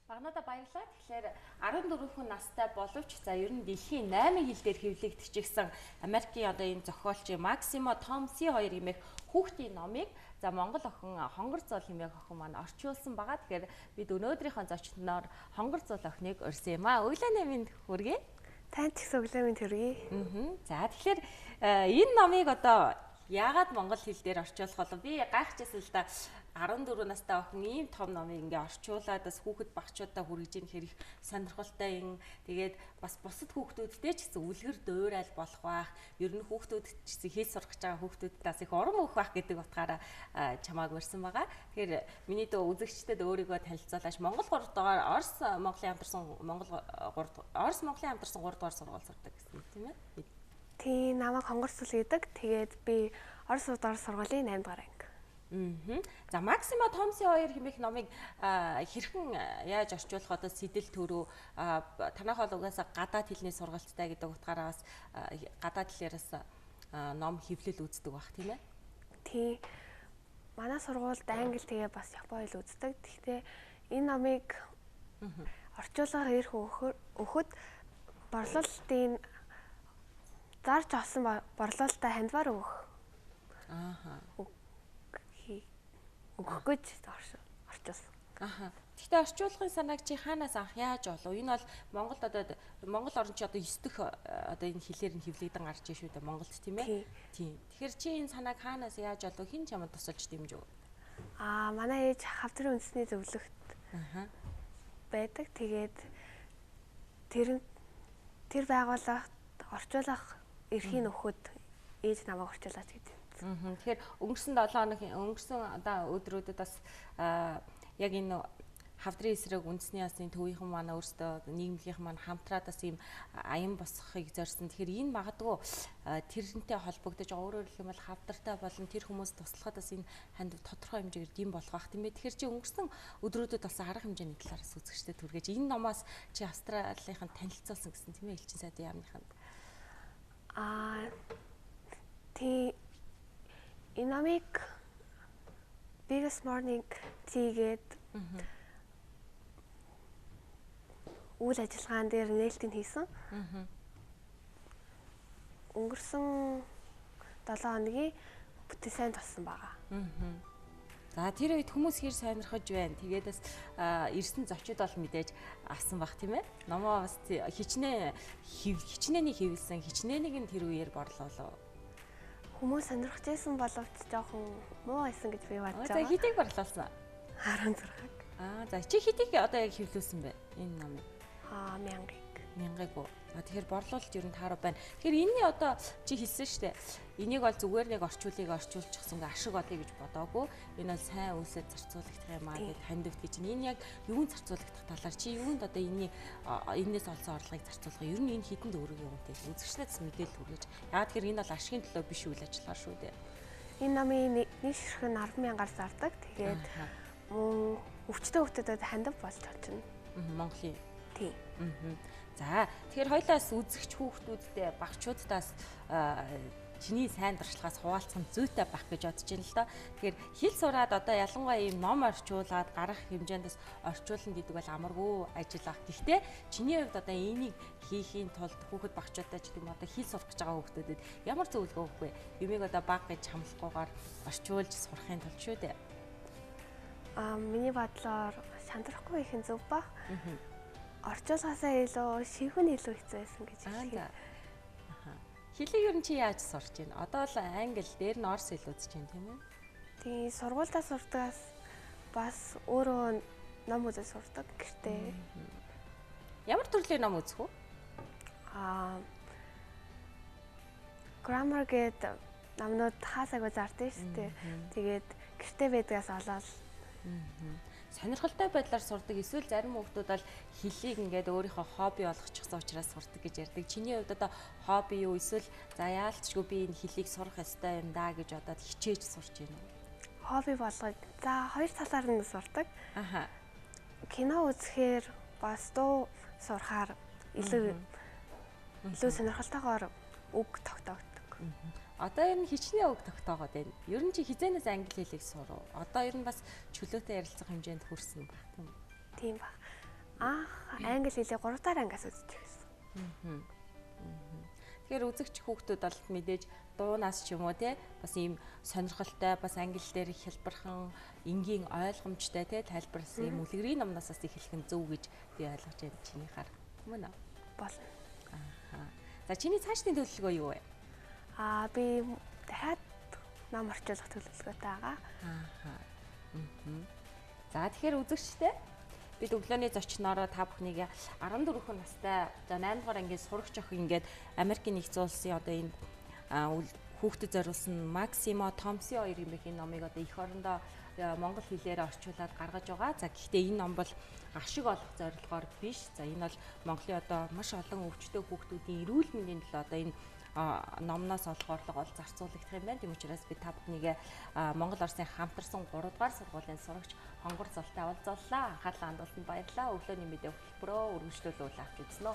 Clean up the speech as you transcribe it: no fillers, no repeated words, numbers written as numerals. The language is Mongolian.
Багнада баярлалаа. Тэгэхээр 14 хүн настай боловч за ер нь дэлхийн 8 хил дээр хэвлэгдчихсэн Америкийн одоо энэ зохиолч Максимо Томси 2 хэмээх хүүхдийн номыг за Монгол охин Хонгор Зул хэмээх охин маань орчуулсан байгаа. Тэгэхээр бид өнөөдрийнхөө зочноор Хонгор Зул охиныг урьсан юм аа. Өглөөний мэнд хүргэе. Танд ч гэсэн өглөөний мэнд хүргэе. За тэгэхээр энэ номыг одоо яагаад монгол хэл дээр орчуулах болов? Би гайхчихсан л да 14 настай охин ийм том номыг ингээ орчуулаад бас хүүхэд багчуудаа хүргэж ийн хэрэг сонирхолтой юм. Тэгээд бас бусад хүүхдүүдтэй ч гэсэн үлгэр дуурай болох бах. Ер нь хүүхдүүд ч гэсэн хэл сурах гэж байгаа хүүхдүүдээс их урам өгөх бах гэдэг утгаараа чамааг урьсан байгаа. Тэгэхээр миний дөө үзэгчдэд өөрийгөө танилцуулаач. Монгол 3 дугаар Орос Монголын хамтарсан 3 дугаар сургууль сурдаг гэсэн тийм ээ. Тийм намайг Хонгор Зул гэдэг. Тэгээд би Орос улс сургуулийн 8 дугаар анги. За Максимо Томси 2 хэмээх номыг хэрхэн яаж орчуулах одоо сэдэл төрөө танах бол угаасаа гадаад хэлний сургалттай гэдэг утгаараа бас гадаад хэлээрээс ном хэвлэл үздэг бах тийм ээ. Тийм. Манай сургуульд англи тэгээ бас япон хэл үздэг. Гэхдээ энэ номыг орчуулгаар ирэх өгөхөд борлуулалтын зарж авсан борлуулалтаа хандвар өгөх. Өгөх гэж орчуулсан. Гэхдээ орчуулгын санааг чи хаанаас анх яаж олов? Энэ бол Монголд одоо Монгол орн чи одоо 9 дэх одоо энэ хэлээр нь хэвлэгдэн гарч иж шүү дээ Монголд тийм ээ. Тийм. Тэгэхээр чи энэ санааг хаанаас яаж олов? Хэн ч ямар тусалж дэмжив? Манай ээж хавдрын үндэсний зөвлөгт байдаг. Тэгээд тэр байгууллагт орчуулах эрхийн өгөхөд ээж намайг орчуулаач гэдэг. Тэгэхээр өнгөрсөн одоо өдрүүдэд бас яг энэ хавдрын эсрэг үндэсний ясны төвийнхэн маань өөрсдөө нийгмийнхэн маань хамтраад бас ийм аян босхийг зорьсон. Тэгэхээр энэ магадгүй тэрнтэй холбогдож өөрөөр хэлэх юм бол хавдартай болон тэр хүмүүс туслахад бас энэ ханд тодорхой хэмжээгээр дэм болох бах тийм ээ. Тэгэхээр чи өнгөрсөн өдрүүдэд бас арга хэмжээний талаараас үзэгчдэд түргэж энэ номоос чи Австралийнхан танилцуулсан гэсэн тийм ээ элчин сайдын яамныханд. Тийм энэ номыг Biggest Morning Tea-гээд үйл ажиллагаан дээр нээлтийг хийсэн. Өнгөрсөн 7 хоногийн бүтээсэн туссан байгаа. За тэр үед хүмүүс хэр сонирхож байна. Тэгээд бас ирсэн зочид бол мэдээж авсан бах тийм ээ. Номоо бас хичнээн хэвлсэн. Хичнээнийг нь тэр үеэр борлуулав. Хүмүүс сонирхож байсан боловч жоохон муу байсан гэж би бодож За байгаа. хэдийг борлуулсан? 16-г. За чи хэдийг одоо яг хэвлүүлсэн бэ энэ номыг? 1000-ыг. Тэгэхээр борлуулалт ер нь таарав байна. Тэгэхээр энэний одоо чи хэлсэн шүү дээ. Энийг бол зүгээр нэг орчуулчихсан ашиг олъё гэж бодоогүй. Энэ бол сайн үйлсэд зарцуулагдах юм аа гэж хандивт гэж. Энэ яг юунд зарцуулагдах талаар чи юунд одоо энээс олсон орлогыг зарцуулах юм. Ер нь энэ хідэнд өөрөг юмтэй үзэгчдээс мэдээлэл хүргэж. Яагаад тэгэхээр энэ бол ашигын төлөө биш үйл ажиллагаа шүү дээ. Энэ номын нэг ширхэг нь 10,000-аар зардаг. Тэгээд мөн өвчтөн хүүхдэд хандив болж очино. Монголын. Тийм. За тэгэхээр хоёлаас үзэгч хүүхдүүдтэй багчуудаас чиний сайн дуршлагаас хуваалцах зүйтэй байх гэж бодож байна л да. Тэгэхээр хэл сураад одоо ялангуяа ийм ном орчуулад гарах хэмжээндээс орчуулна гэдэг бол амаргүй ажил ах. Гэхдээ чиний хувьд одоо энийг хийхийн тулд хүүхэд багчуудтай ч гэдэг юм одоо хэл сурах гэж байгаа хүүхдүүдэд ямар зөвлөгөө өгөх вэ? Юмыг одоо баг гэж хамлахгүйгээр орчуулж сурахын тулд шүү дээ. Миний бодлоор шантрахгүй их зөв баг. Орчуулгасаа илүү шивхэн илүү хэцүү байсан гэж хэлээ. Хэлийг ер нь чи яаж сурч байна? Одоо л англи дээр нь орс хэл үзэж байна тийм ээ? Тийм сургуультай сурдагаас бас өөрөө ном үзэж сурдаг гэртээ. Ямар төрлийн ном үзэх вэ? Grammar гэдэг номнууд хаасаагүй зардсан шүү дээ. Тэгээд гэртээ байдгаас олоод сонирхолтой байдлаар сурдаг эсвэл зарим хүмүүс бол хэлийг ингээд өөрийнхөө хобби болгочихсон учраас сурдаг гэж ярьдаг. Чиний хувьд одоо хобби юу эсвэл за яалтчгүй би энэ хэлийг сурах ёстой юм да гэж бодоод хичээж сурч байна уу? Хобби болгож за хоёр талаар нь сурдаг. Кино үзэхээр бас дуу сурахаар илүү сонирхолтойгоор үг тогтоогддог. Одоо ер нь хичнээн үг тогтоогоод байна. Ер нь чи хизээнээс англи хэлийг сурав. Одоо ер нь бас чөлөөтэй ярилцах хэмжээнд хүрсэн баг тийм үү? Тийм баг. англи хэлээ 3 дахь ангиас үзэж байсан. Тэгэхээр үзэгч хүүхдүүд бол мэдээж дуунаас ч юм уу те бас ийм сонирхолтой бас англи дээр хялбархан энгийн ойлгомжтой те тайлбарласан ийм үлгэрийн номноос бас эхлэх нь зөв гэж би ойлгож байна чиний хар. Мөн үү? Болно. За чиний цаашдын төлөвлөгөө юу вэ? Би дахиад ном орчуулах төлөвлөгөөтэй байгаа. За тэгэхээр үзэгчтэй бид өглөөний зочноороо та бүхнийг 14 настай за 8 дугаар ангиас сурагч охин ингээд Америкийн нэгдсэн улсын одоо энэ хүүхдэд зориулсан Максимо Томси хоёр эмээгийн номыг одоо эх орондоо монгол хэлээр орчуулад гаргаж байгаа. За гэхдээ энэ ном бол ашиг олох зорилгоор биш. За энэ бол Монголын одоо маш олон өвчтөе хүүхдүүдийн эрүүл мэндийн төлөө одоо энэ номноос олох орлого бол зарцуулагдах юм байна. Тийм учраас би та бүхнийг Монгол Оросын хамтарсан 3 дугаар сургуулийн сурагч Хонгор Золтой уулзууллаа. Анхаарлаа хандуулсанд баярлалаа. Өглөөний мэдээ хөтөлбөрөө үргэлжлүүлүүл авч үзнэ.